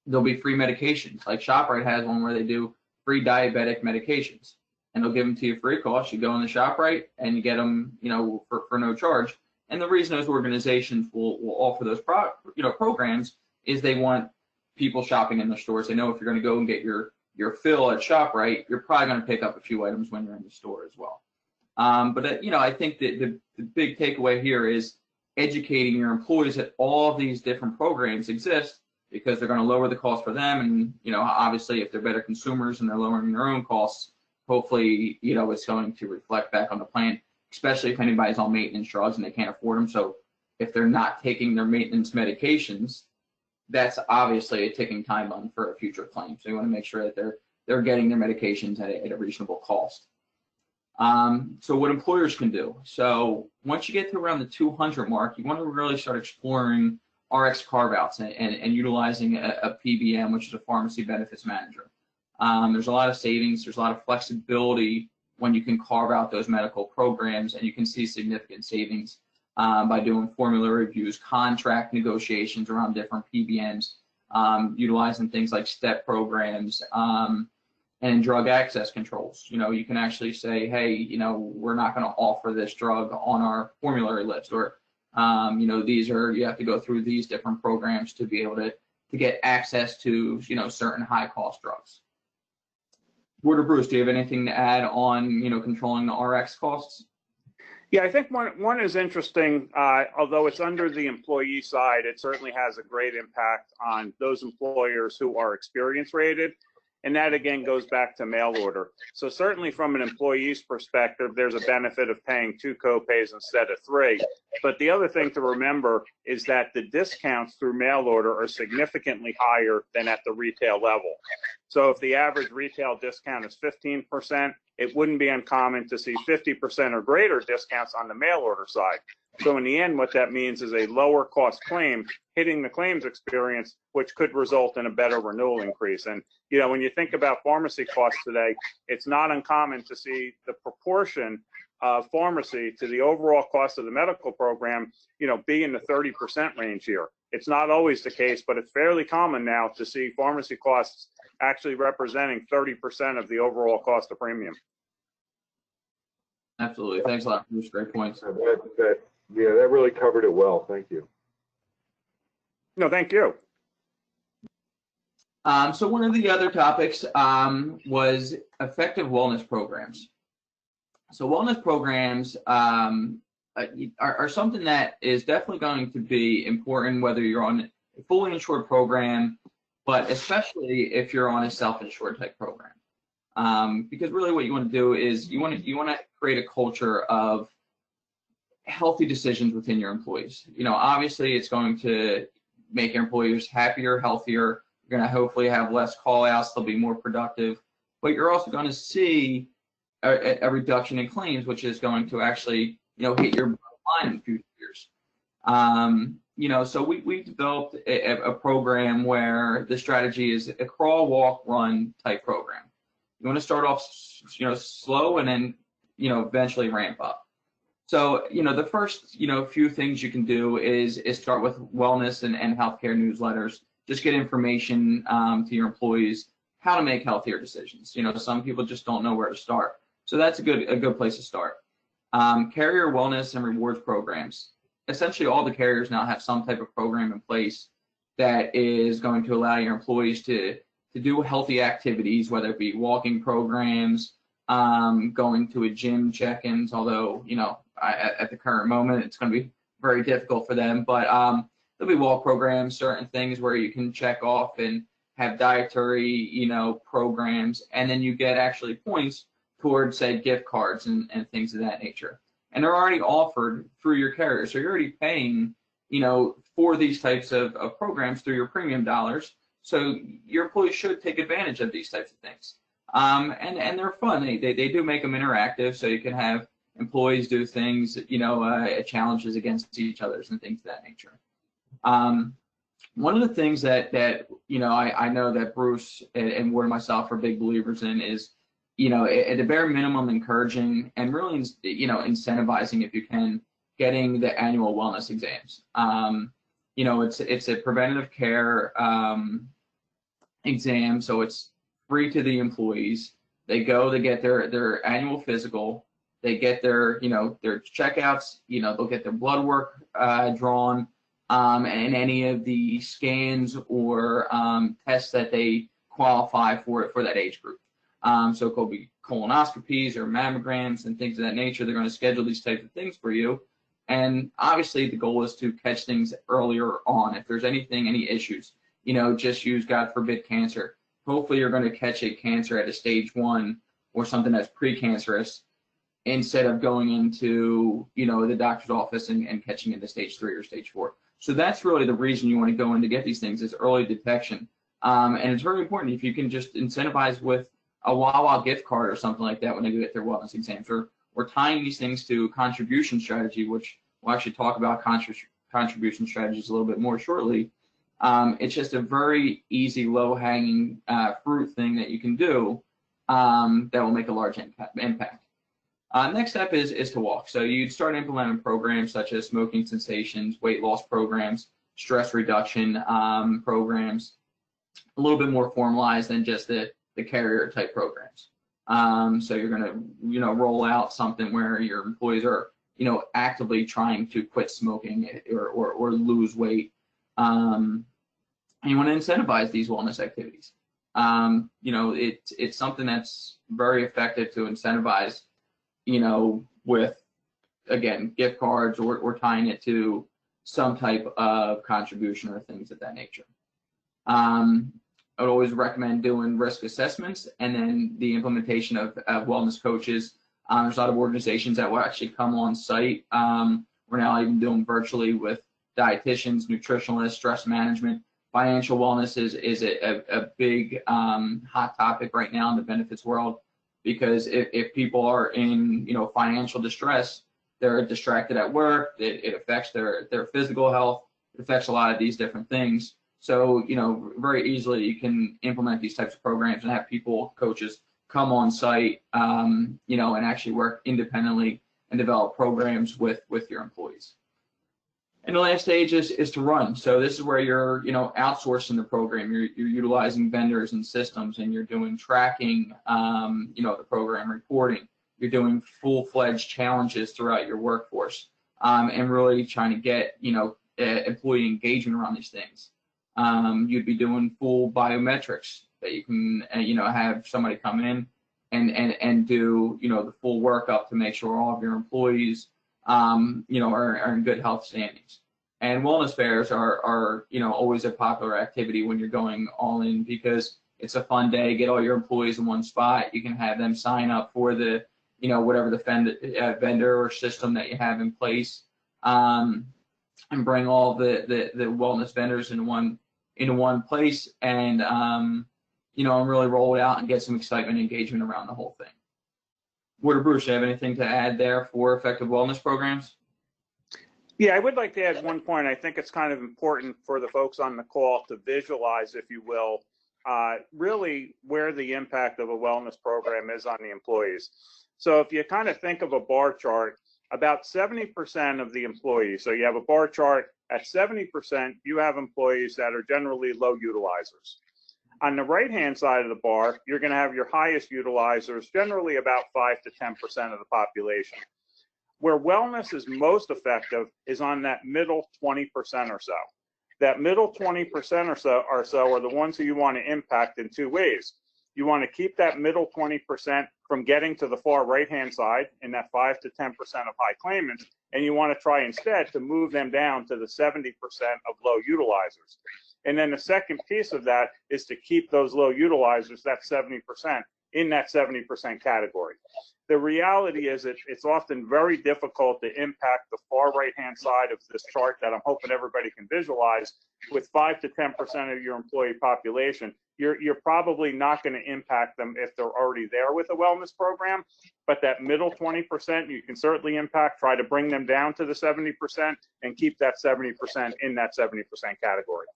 there'll be free medications. Like ShopRite has one where they do free diabetic medications, and they'll give them to you free cost. You go in the ShopRite and you get them, for no charge. And the reason those organizations will offer those programs is they want people shopping in their stores. They know if you're going to go and get your fill at ShopRite, you're probably going to pick up a few items when you're in the store as well. But I think that the big takeaway here is educating your employees that all of these different programs exist, because they're going to lower the cost for them. And, obviously if they're better consumers and they're lowering their own costs, hopefully, it's going to reflect back on the plan, especially if anybody's on maintenance drugs and they can't afford them. So if they're not taking their maintenance medications, that's obviously a ticking time bomb for a future claim. So you want to make sure that they're getting their medications at a reasonable cost. So what employers can do. So once you get to around the 200 mark, you want to really start exploring RX carve-outs and utilizing a PBM, which is a pharmacy benefits manager. There's a lot of savings. There's a lot of flexibility when you can carve out those medical programs, and you can see significant savings by doing formula reviews, contract negotiations around different PBMs, utilizing things like STEP programs, and drug access controls. You can actually say, hey, we're not going to offer this drug on our formulary list, or you have to go through these different programs to be able to get access to certain high cost drugs. Ward or Bruce, do you have anything to add on controlling the RX costs? Yeah, I think one is interesting. Although it's under the employee side, it certainly has a great impact on those employers who are experience rated. And that, again, goes back to mail order. So certainly from an employee's perspective, there's a benefit of paying 2 copays instead of 3. But the other thing to remember is that the discounts through mail order are significantly higher than at the retail level. So if the average retail discount is 15%, it wouldn't be uncommon to see 50% or greater discounts on the mail order side. So in the end, what that means is a lower cost claim hitting the claims experience, which could result in a better renewal increase. And, you know, when you think about pharmacy costs today, it's not uncommon to see the proportion of pharmacy to the overall cost of the medical program, you know, be in the 30% range here. It's not always the case, but it's fairly common now to see pharmacy costs actually representing 30% of the overall cost of premium. Absolutely. Thanks a lot, Bruce. Great points. That really covered it well. Thank you. No, thank you. So one of the other topics was effective wellness programs. So wellness programs are something that is definitely going to be important, whether you're on a fully insured program, but especially if you're on a self-insured type program. Because really what you want to do is you want to create a culture of healthy decisions within your employees. You know, obviously it's going to make your employees happier, healthier. You're going to hopefully have less call outs. They'll be more productive, but you're also going to see a reduction in claims, which is going to actually, you know, hit your bottom line in future years. You know, so we developed a program where the strategy is a crawl, walk, run type program. You want to start off, you know, slow and then, you know, eventually ramp up. So, you know, the first, you know, few things you can do is start with wellness and healthcare newsletters. Just get information to your employees how to make healthier decisions. You know, some people just don't know where to start. So that's a good place to start. Carrier wellness and rewards programs. Essentially, all the carriers now have some type of program in place that is going to allow your employees to do healthy activities, whether it be walking programs, going to a gym check-ins, although, you know, at the current moment, it's going to be very difficult for them. But there'll be walk programs, certain things where you can check off and have dietary, you know, programs, and then you get actually points towards, say, gift cards and things of that nature. And they're already offered through your carrier. So you're already paying, you know, for these types of programs through your premium dollars. So your employees should take advantage of these types of things. And they're fun. They do make them interactive, so you can have employees do things, you know, challenges against each other and things of that nature. One of the things that you know, I know that Bruce and Ward and myself are big believers in is, you know, at the bare minimum, encouraging and really, you know, incentivizing, if you can, getting the annual wellness exams. You know, it's a preventative care exam, so it's free to the employees. They go, they get their annual physical, they get their, you know, their checkouts, you know, they'll get their blood work drawn, and any of the scans or tests that they qualify for that age group. So it could be colonoscopies or mammograms and things of that nature. They're going to schedule these types of things for you. And obviously the goal is to catch things earlier on. If there's anything, any issues, you know, just use, God forbid, cancer. Hopefully you're going to catch a cancer at a stage 1 or something that's precancerous instead of going into, you know, the doctor's office and catching it at stage 3 or stage 4. So that's really the reason you want to go in to get these things, is early detection. And it's very important if you can just incentivize with a Wawa gift card or something like that when they get their wellness exams, or tying these things to contribution strategy, which we'll actually talk about contribution strategies a little bit more shortly. It's just a very easy, low-hanging fruit thing that you can do that will make a large impact. Next step is to walk. So you'd start implementing programs such as smoking cessations, weight loss programs, stress reduction programs, a little bit more formalized than just the carrier type programs. So you're going to, you know, roll out something where your employees are, you know, actively trying to quit smoking or lose weight. And you want to incentivize these wellness activities. You know, it's something that's very effective to incentivize, you know, with, again, gift cards or tying it to some type of contribution or things of that nature. I would always recommend doing risk assessments and then the implementation of wellness coaches. There's a lot of organizations that will actually come on site. We're now even doing virtually with dietitians, nutritionalists, stress management. Financial wellness is a big hot topic right now in the benefits world, because if people are in, you know, financial distress, they're distracted at work. It affects their physical health. It affects a lot of these different things. So, very easily you can implement these types of programs and have people, coaches, come on site, and actually work independently and develop programs with your employees. And the last stage is to run. So this is where you're, outsourcing the program. You're utilizing vendors and systems, and you're doing tracking, the program reporting. You're doing full-fledged challenges throughout your workforce, and really trying to get, employee engagement around these things. You'd be doing full biometrics that you can, have somebody come in and do, the full workup to make sure all of your employees, are in good health standings. And wellness fairs are always a popular activity when you're going all in, because it's a fun day. Get all your employees in one spot. You can have them sign up for the, whatever the vendor or system that you have in place, and bring all the wellness vendors into one place, and and really roll it out and get some excitement and engagement around the whole thing. Wood or Bruce, do you have anything to add there for effective wellness programs? Yeah, I would like to add one point. I think it's kind of important for the folks on the call to visualize, if you will, really where the impact of a wellness program is on the employees. So if you kind of think of a bar chart, about 70% of the employees, so you have a bar chart, at 70%, you have employees that are generally low utilizers. On the right-hand side of the bar, you're going to have your highest utilizers, generally about 5 to 10% of the population. Where wellness is most effective is on that middle 20% or so. That middle 20% or so are the ones who you want to impact in two ways. You want to keep that middle 20% from getting to the far right-hand side in that 5 to 10% of high claimants, and you want to try instead to move them down to the 70% of low utilizers. And then the second piece of that is to keep those low utilizers, that 70%, in that 70% category. The reality is it's often very difficult to impact the far right-hand side of this chart that I'm hoping everybody can visualize. With 5 to 10% of your employee population, you're probably not going to impact them if they're already there with a wellness program. But that middle 20%, you can certainly impact. Try to bring them down to the 70% and keep that 70% in that 70% category.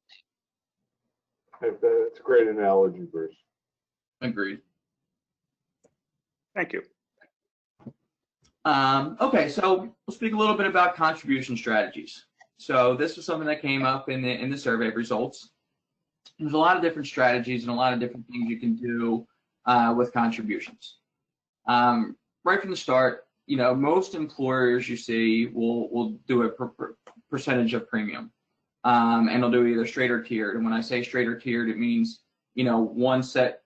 That's a great analogy, Bruce. Agreed. Thank you. Okay, so we'll speak a little bit about contribution strategies. So this was something that came up in the survey results. There's a lot of different strategies and a lot of different things you can do with contributions. Right from the start, most employers you see will do a percentage of premium, and they'll do either straight or tiered. And when I say straight or tiered, it means one set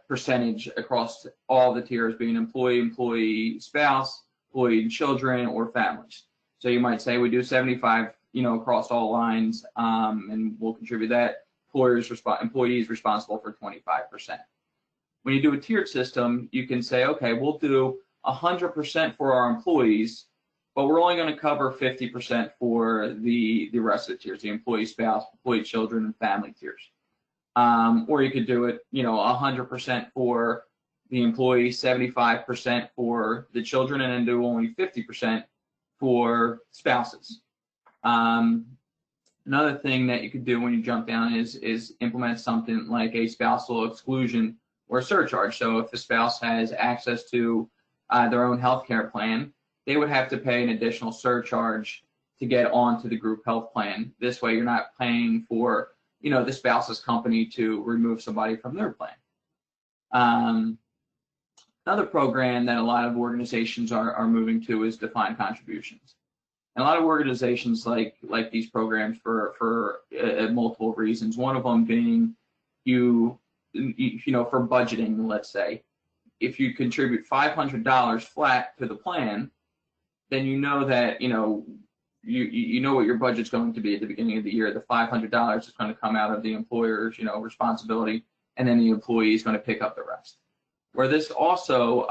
percentage across all the tiers, being employee, employee spouse, employee and children, or families. So you might say we do 75, across all lines, and we'll contribute that. Employees responsible for 25%. When you do a tiered system, you can say, okay, we'll do 100% for our employees, but we're only going to cover 50% for the rest of the tiers, the employee spouse, employee children, and family tiers. Or you could do it, 100% for the employee, 75% for the children, and then do only 50% for spouses. Another thing that you could do when you jump down is implement something like a spousal exclusion or a surcharge. So if the spouse has access to their own health care plan, they would have to pay an additional surcharge to get onto the group health plan. This way you're not paying for the spouse's company to remove somebody from their plan. Another program that a lot of organizations are moving to is defined contributions. And a lot of organizations like these programs for multiple reasons. One of them being for budgeting, let's say, if you contribute $500 flat to the plan, then you know that you know what your budget's going to be at the beginning of the year. The $500 is going to come out of the employer's responsibility, and then the employee is going to pick up the rest. Where this also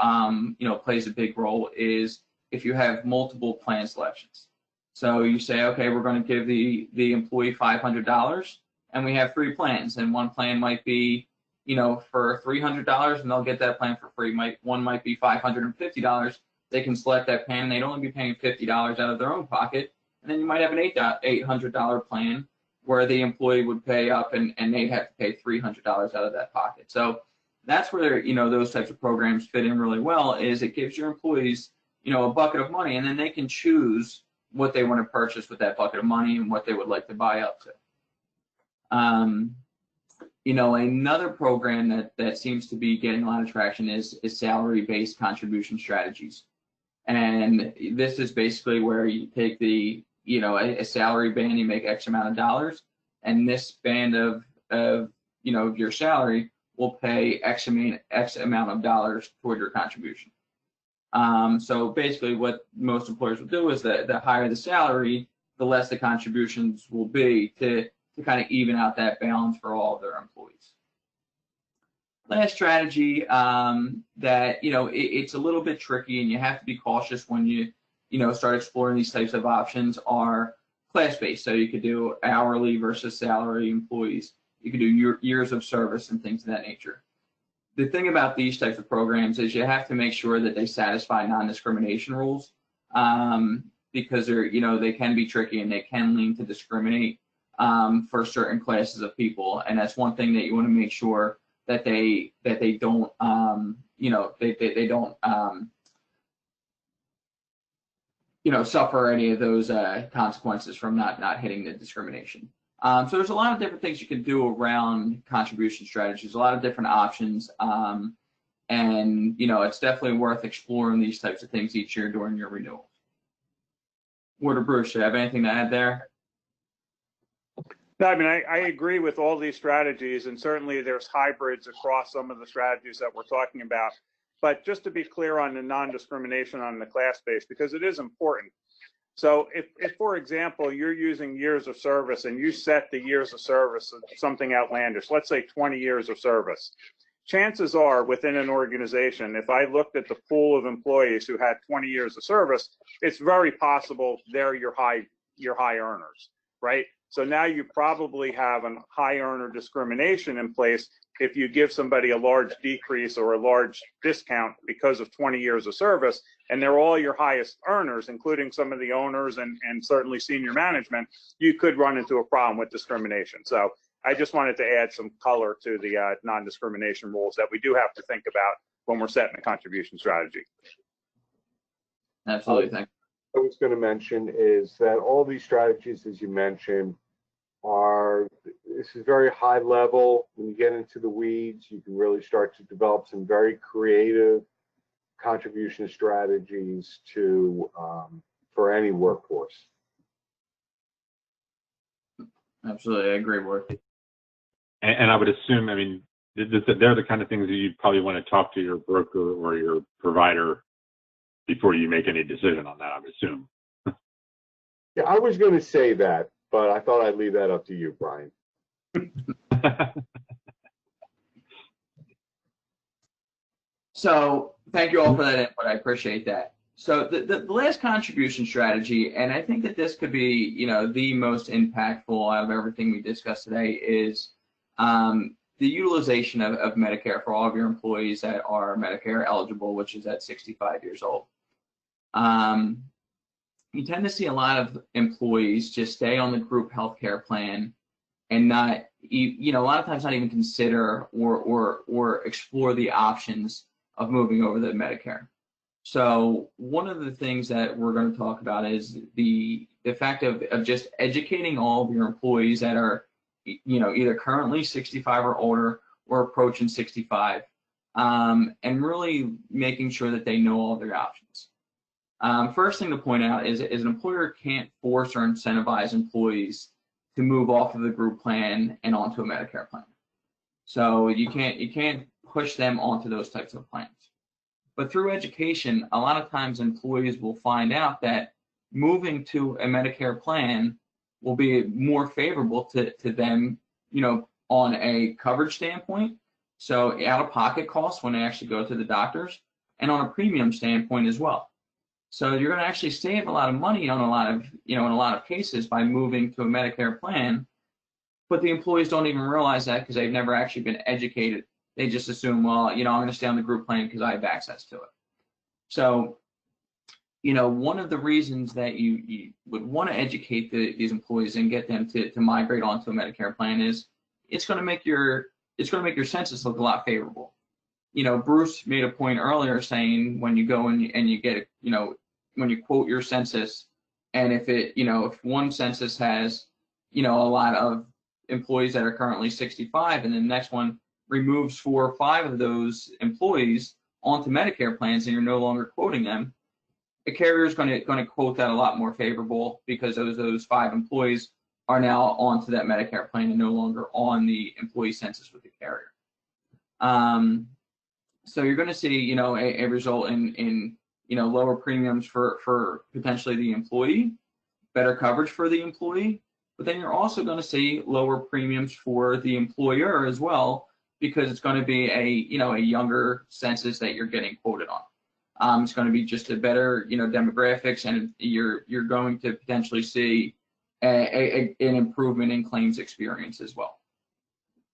plays a big role is if you have multiple plan selections. So you say, okay, we're going to give the employee $500, and we have 3 plans, and one plan might be for $300, and they'll get that plan for free. One might be $550, they can select that plan, and they'd only be paying $50 out of their own pocket. And then you might have an $800 plan where the employee would pay up and they'd have to pay $300 out of that pocket. So that's where, those types of programs fit in really well, is it gives your employees, a bucket of money, and then they can choose what they want to purchase with that bucket of money and what they would like to buy up to. Another program that seems to be getting a lot of traction is salary-based contribution strategies. And this is basically where you take a salary band, you make X amount of dollars, and this band of your salary will pay X amount of dollars toward your contribution. So basically what most employers will do is that the higher the salary, the less the contributions will be to kind of even out that balance for all of their employees. Last strategy that, it's a little bit tricky and you have to be cautious when you, start exploring these types of options, are class-based. So you could do hourly versus salary employees. You could do years of service and things of that nature. The thing about these types of programs is you have to make sure that they satisfy non-discrimination rules, because they can be tricky and they can lean to discriminate for certain classes of people. And that's one thing that you want to make sure that they don't they don't suffer any of those consequences from not hitting the discrimination. So there's a lot of different things you can do around contribution strategies, a lot of different options, and it's definitely worth exploring these types of things each year during your renewals. Ward or Bruce, do you have anything to add there? No, I mean, I agree with all these strategies, and certainly there's hybrids across some of the strategies that we're talking about. But just to be clear on the non-discrimination on the class base, because it is important. So if, for example, you're using years of service and you set the years of service of something outlandish, let's say 20 years of service, chances are within an organization, if I looked at the pool of employees who had 20 years of service, it's very possible they're your high earners, right? So now you probably have a high earner discrimination in place if you give somebody a large decrease or a large discount because of 20 years of service, and they're all your highest earners, including some of the owners and certainly senior management, you could run into a problem with discrimination. So I just wanted to add some color to the non-discrimination rules that we do have to think about when we're setting a contribution strategy. Absolutely. Thank you. I was going to mention is that all these strategies, as you mentioned, this is very high level. When you get into the weeds, you can really start to develop some very creative contribution strategies for any workforce. Absolutely, I agree, Ward. And I would assume, I mean, they're the kind of things that you probably want to talk to your broker or your provider before you make any decision on that, I would assume. Yeah, I was going to say that, but I thought I'd leave that up to you, Brian. So thank you all for that input. I appreciate that. So the last contribution strategy, and I think that this could be, the most impactful out of everything we discussed today, is the utilization of Medicare for all of your employees that are Medicare eligible, which is at 65 years old. You tend to see a lot of employees just stay on the group healthcare plan and not, a lot of times not even consider or explore the options of moving over to Medicare. So one of the things that we're going to talk about is the fact of just educating all of your employees that are, either currently 65 or older or approaching 65, and really making sure that they know all their options. First thing to point out is an employer can't force or incentivize employees to move off of the group plan and onto a Medicare plan. So you can't push them onto those types of plans. But through education, a lot of times employees will find out that moving to a Medicare plan will be more favorable to them, on a coverage standpoint, so out-of-pocket costs when they actually go to the doctors, and on a premium standpoint as well. So you're going to actually save a lot of money on a lot of, in a lot of cases by moving to a Medicare plan, but the employees don't even realize that because they've never actually been educated. They just assume, well, I'm going to stay on the group plan because I have access to it. So one of the reasons that you would want to educate these employees and get them to migrate onto a Medicare plan is it's going to make your census look a lot favorable. Bruce made a point earlier saying when you go and you get, when you quote your census, and if one census has, a lot of employees that are currently 65, and the next one removes 4 or 5 of those employees onto Medicare plans, and you're no longer quoting them, the carrier is going to quote that a lot more favorable because those 5 employees are now onto that Medicare plan and no longer on the employee census with the carrier. So you're going to see, a result in lower premiums for potentially the employee, better coverage for the employee, but then you're also going to see lower premiums for the employer as well, because it's going to be a younger census that you're getting quoted on. It's going to be just a better demographics, and you're going to potentially see an improvement in claims experience as well.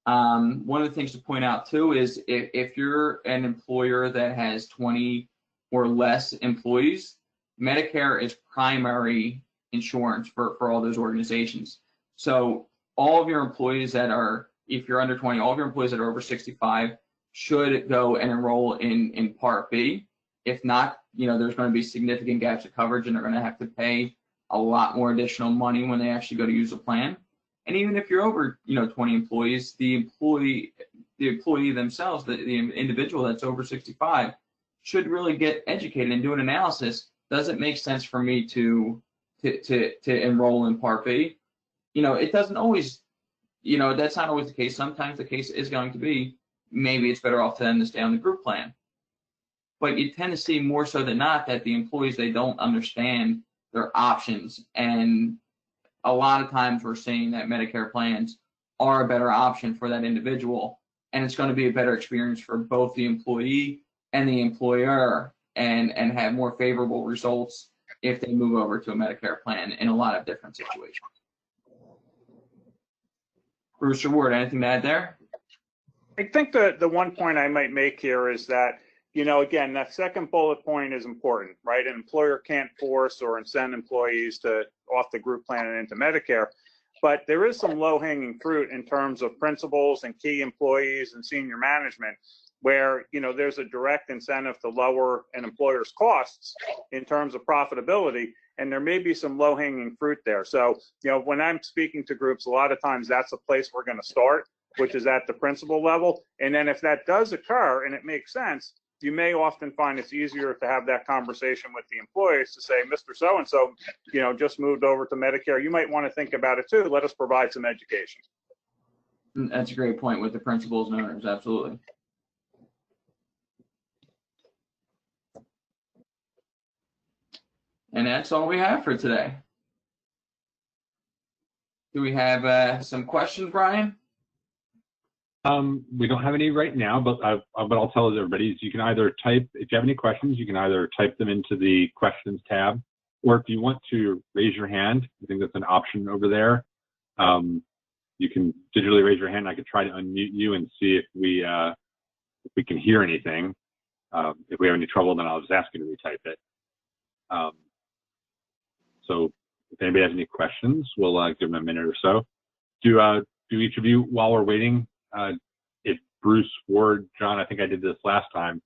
One of the things to point out too is if you're an employer that has 20 or less employees, Medicare is primary insurance for all those organizations. So all of your employees that are, if you're under 20, all of your employees that are over 65 should go and enroll in Part B. If not, there's going to be significant gaps of coverage, and they're going to have to pay a lot more additional money when they actually go to use a plan. And even if you're over, 20 employees, the employee themselves, the individual that's over 65, should really get educated and do an analysis. Does it make sense for me to enroll in Part B? It doesn't always, that's not always the case. Sometimes the case is going to be maybe it's better off for them to stay on the group plan. But you tend to see more so than not that the employees, they don't understand their options, and a lot of times we're seeing that Medicare plans are a better option for that individual, and it's going to be a better experience for both the employee and the employer, and have more favorable results if they move over to a Medicare plan in a lot of different situations. Bruce or Ward, anything to add there? I think the one point I might make here is that, again, that second bullet point is important, right? An employer can't force or incent employees to off the group plan and into Medicare, but there is some low-hanging fruit in terms of principals and key employees and senior management, where there's a direct incentive to lower an employer's costs in terms of profitability, and there may be some low-hanging fruit there. So when I'm speaking to groups, a lot of times that's a place we're going to start, which is at the principal level. And then if that does occur and it makes sense, you may often find it's easier to have that conversation with the employees to say, Mr. So-and-so, just moved over to Medicare. You might want to think about it too. Let us provide some education. That's a great point with the principals and owners, absolutely. And that's all we have for today. Do we have some questions, Brian? We don't have any right now, but I'll tell everybody is you can either type, if you have any questions, you can either type them into the questions tab, or if you want to raise your hand, I think that's an option over there. You can digitally raise your hand. I could try to unmute you and see if we can hear anything. If we have any trouble, then I'll just ask you to retype it. So if anybody has any questions, we'll give them a minute or so. Do each of you, while we're waiting, if Bruce, Ward, John, I think I did this last time,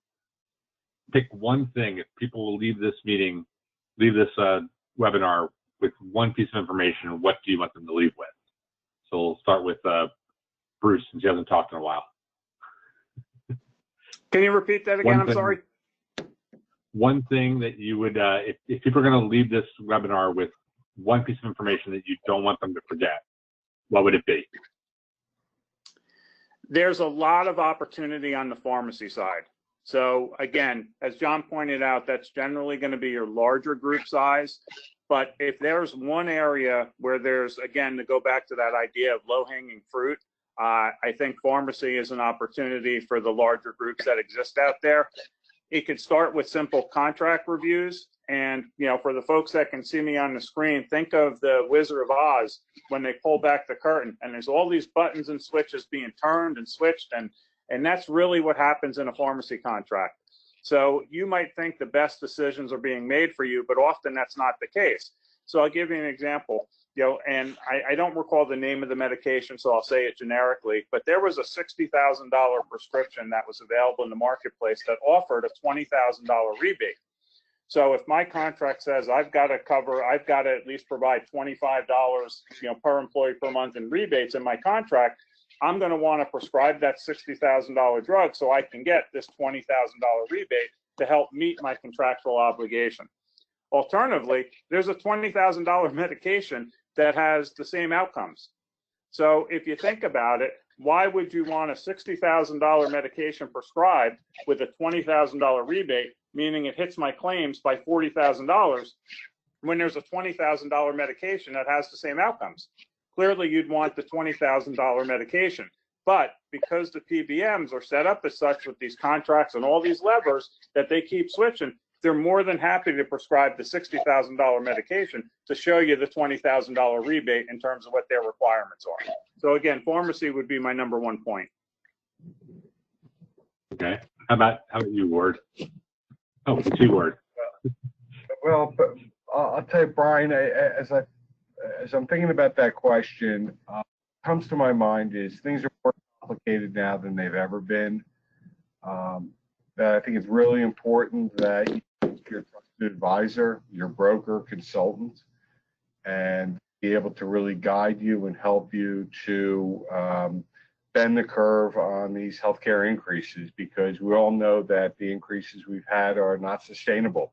pick one thing. If people will leave this meeting, leave this webinar with one piece of information, what do you want them to leave with? So we'll start with Bruce, since he hasn't talked in a while. Can you repeat that again? I'm sorry. One thing that you would, if people are going to leave this webinar with one piece of information that you don't want them to forget, what would it be? There's a lot of opportunity on the pharmacy side. So again, as John pointed out, that's generally going to be your larger group size. But if there's one area where there's, again, to go back to that idea of low-hanging fruit, I think pharmacy is an opportunity for the larger groups that exist out there. It could start with simple contract reviews. And, for the folks that can see me on the screen, think of the Wizard of Oz when they pull back the curtain and there's all these buttons and switches being turned and switched. And that's really what happens in a pharmacy contract. So you might think the best decisions are being made for you, but often that's not the case. So I'll give you an example, and I don't recall the name of the medication, so I'll say it generically, but there was a $60,000 prescription that was available in the marketplace that offered a $20,000 rebate. So if my contract says I've got to at least provide $25, per employee per month in rebates in my contract, I'm going to want to prescribe that $60,000 drug so I can get this $20,000 rebate to help meet my contractual obligation. Alternatively, there's a $20,000 medication that has the same outcomes. So if you think about it, why would you want a $60,000 medication prescribed with a $20,000 rebate, meaning it hits my claims by $40,000, when there's a $20,000 medication that has the same outcomes? Clearly, you'd want the $20,000 medication. But because the PBMs are set up as such with these contracts and all these levers that they keep switching, they're more than happy to prescribe the $60,000 medication to show you the $20,000 rebate in terms of what their requirements are. So again, pharmacy would be my number one point. Okay. How about you, Ward? Oh, T-Ward. Well, but I'll tell you, Brian, as I'm thinking about that question, what comes to my mind is things are more complicated now than they've ever been. That I think it's really important that your trusted advisor, your broker, consultant, and be able to really guide you and help you to bend the curve on these healthcare increases, because we all know that the increases we've had are not sustainable.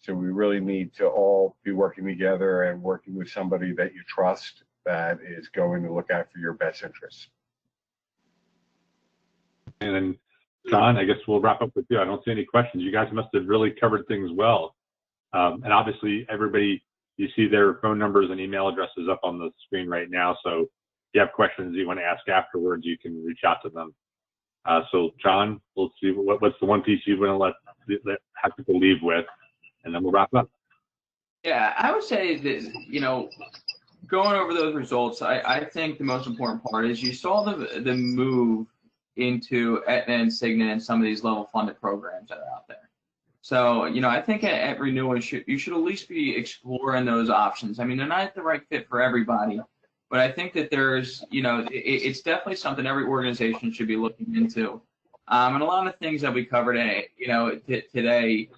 So we really need to all be working together and working with somebody that you trust that is going to look out for your best interests. And then, John, I guess we'll wrap up with you. I don't see any questions. You guys must have really covered things well. And obviously, everybody, you see their phone numbers and email addresses up on the screen right now. So if you have questions you want to ask afterwards, you can reach out to them. So, John, we'll see what's the one piece you want to have people leave with, and then we'll wrap up. Yeah, I would say that, going over those results, I think the most important part is you saw the move into Aetna and Cigna and some of these level funded programs that are out there. So, I think at Renewal, you should at least be exploring those options. I mean, they're not the right fit for everybody, but I think that there's, it's definitely something every organization should be looking into. And a lot of things that we covered, today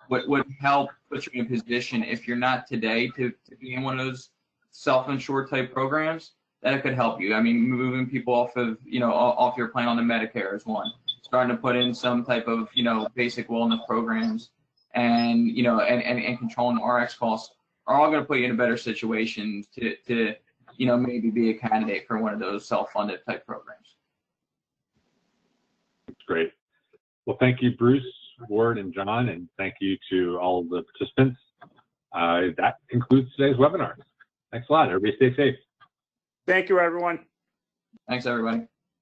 would help put you in a position, if you're not today, to be in one of those self-insured type programs, that it could help you. I mean, moving people off of, off your plan on the Medicare is one. Starting to put in some type of, basic wellness programs and, and controlling RX costs are all going to put you in a better situation to maybe be a candidate for one of those self-funded type programs. That's great. Well, thank you, Bruce, Ward, and John, and thank you to all the participants. That concludes today's webinar. Thanks a lot. Everybody stay safe. Thank you, everyone. Thanks, everybody.